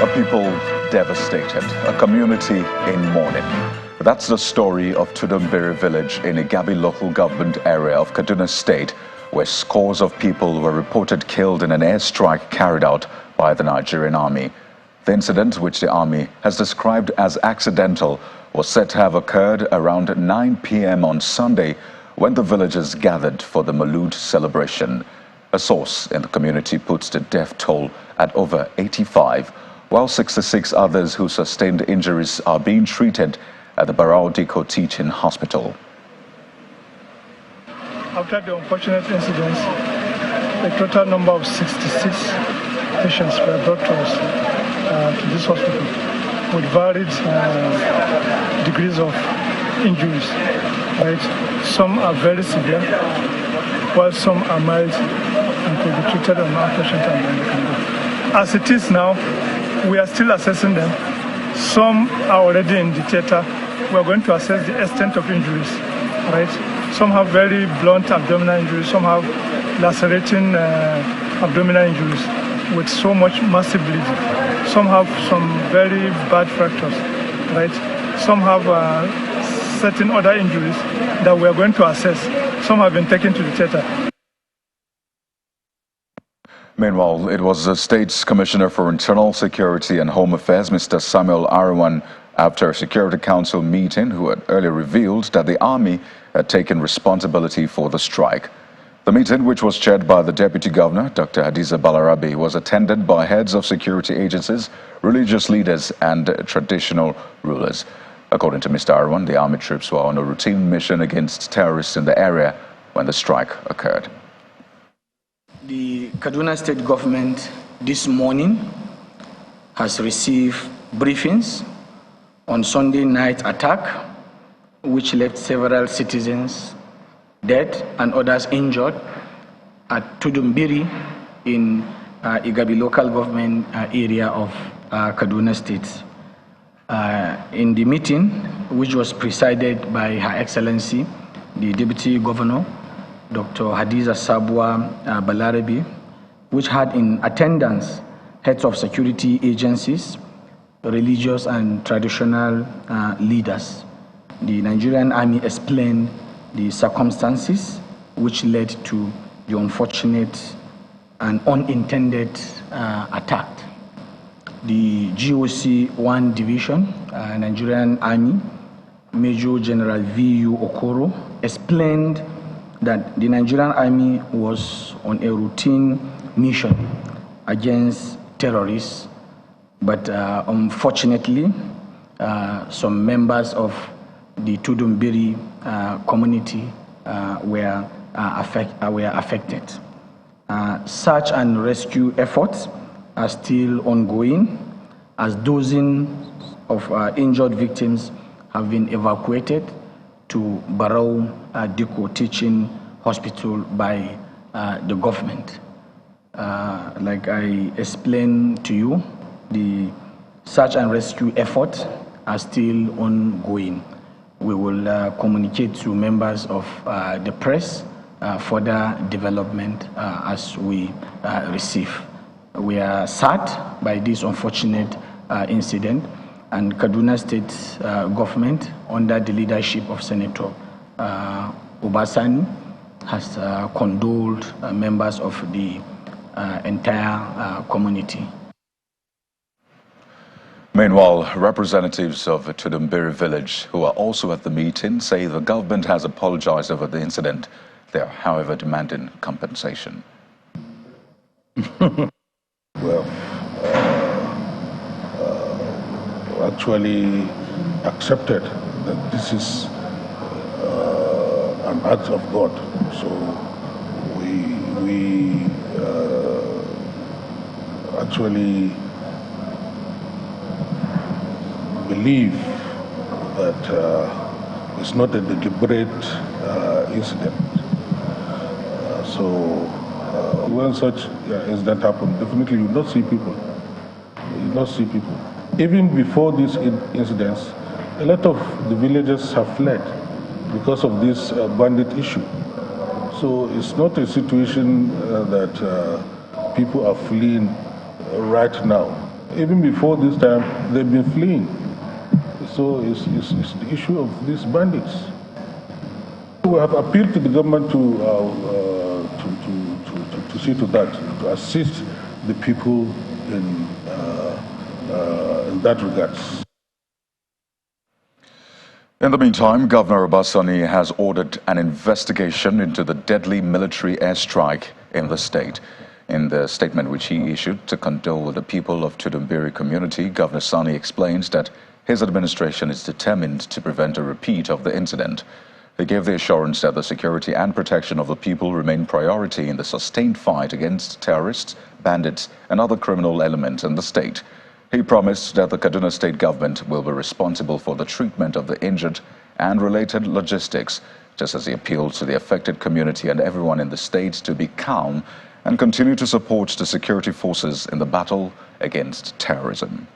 A people devastated, a community in mourning. That's the story of Tudumbiri village in Igabi local government area of Kaduna State, where scores of people were reported killed in an airstrike carried out by the Nigerian army. The incident, which the army has described as accidental, was said to have occurred around 9 p.m. on Sunday when the villagers gathered for the Maulud celebration. A source in the community puts the death toll at over 85, while 66 others who sustained injuries are being treated at the Barao Diko Teaching Hospital. After the unfortunate incidents, a total number of 66 patients were brought to us, to this hospital, with varied degrees of injuries. Right? Some are very severe, while some are mild and could be treated on outpatient and then they can go. As it is now, we are still assessing them. Some are already in the theater. We are going to assess the extent of injuries. Right? Some have very blunt abdominal injuries. Some have lacerating abdominal injuries with so much massive bleeding. Some have some very bad fractures. Right? Some have certain other injuries that we are going to assess. Some have been taken to the theater. Meanwhile, it was the State's Commissioner for Internal Security and Home Affairs, Mr. Samuel Arawan, after a Security Council meeting, who had earlier revealed that the army had taken responsibility for the strike. The meeting, which was chaired by the Deputy Governor, Dr. Hadiza Balarabe, was attended by heads of security agencies, religious leaders, and traditional rulers. According to Mr. Arawan, the army troops were on a routine mission against terrorists in the area when the strike occurred. The Kaduna State government this morning has received briefings on Sunday night attack, which left several citizens dead and others injured at Tudumbiri in Igabi local government area of Kaduna State. In the meeting, which was presided by Her Excellency, the Deputy Governor, Dr. Hadiza Balarabe, which had in attendance heads of security agencies, religious and traditional leaders. The Nigerian army explained the circumstances which led to the unfortunate and unintended attack. The GOC 1 Division, Nigerian Army, Major General V.U. Okoro, explained that the Nigerian Army was on a routine mission against terrorists, but unfortunately, some members of the Tudumbiri community were affected. Search and rescue efforts are still ongoing, as dozens of injured victims have been evacuated to Barao Diko Teaching Hospital by the government. Like I explained to you, the search and rescue efforts are still ongoing. We will communicate to members of the press further development as we receive. We are sad by this unfortunate incident, and Kaduna State government, under the leadership of Senator Obasani, has condoled members of the entire community. Meanwhile, representatives of Tudumbiri village, who are also at the meeting, say the government has apologized over the incident. They are, however, demanding compensation. Well, actually accepted that this is an act of God. So we actually believe that it's not a deliberate incident. When such incident happens, definitely you will not see people. You will not see people. Even before these incidents, a lot of the villagers have fled because of this bandit issue. So it's not a situation that people are fleeing right now. Even before this time, they've been fleeing. So it's the issue of these bandits. We have appealed to the government to see to that, to assist the people in that regard. In the meantime, Governor Obasanjo has ordered an investigation into the deadly military airstrike in the state. In the statement which he issued to condole with the people of Tudumbiri community, Governor Sani explains that his administration is determined to prevent a repeat of the incident. He gave the assurance that the security and protection of the people remain priority in the sustained fight against terrorists, bandits, and other criminal elements in the state. He promised that the Kaduna state government will be responsible for the treatment of the injured and related logistics, just as he appealed to the affected community and everyone in the state to be calm and continue to support the security forces in the battle against terrorism.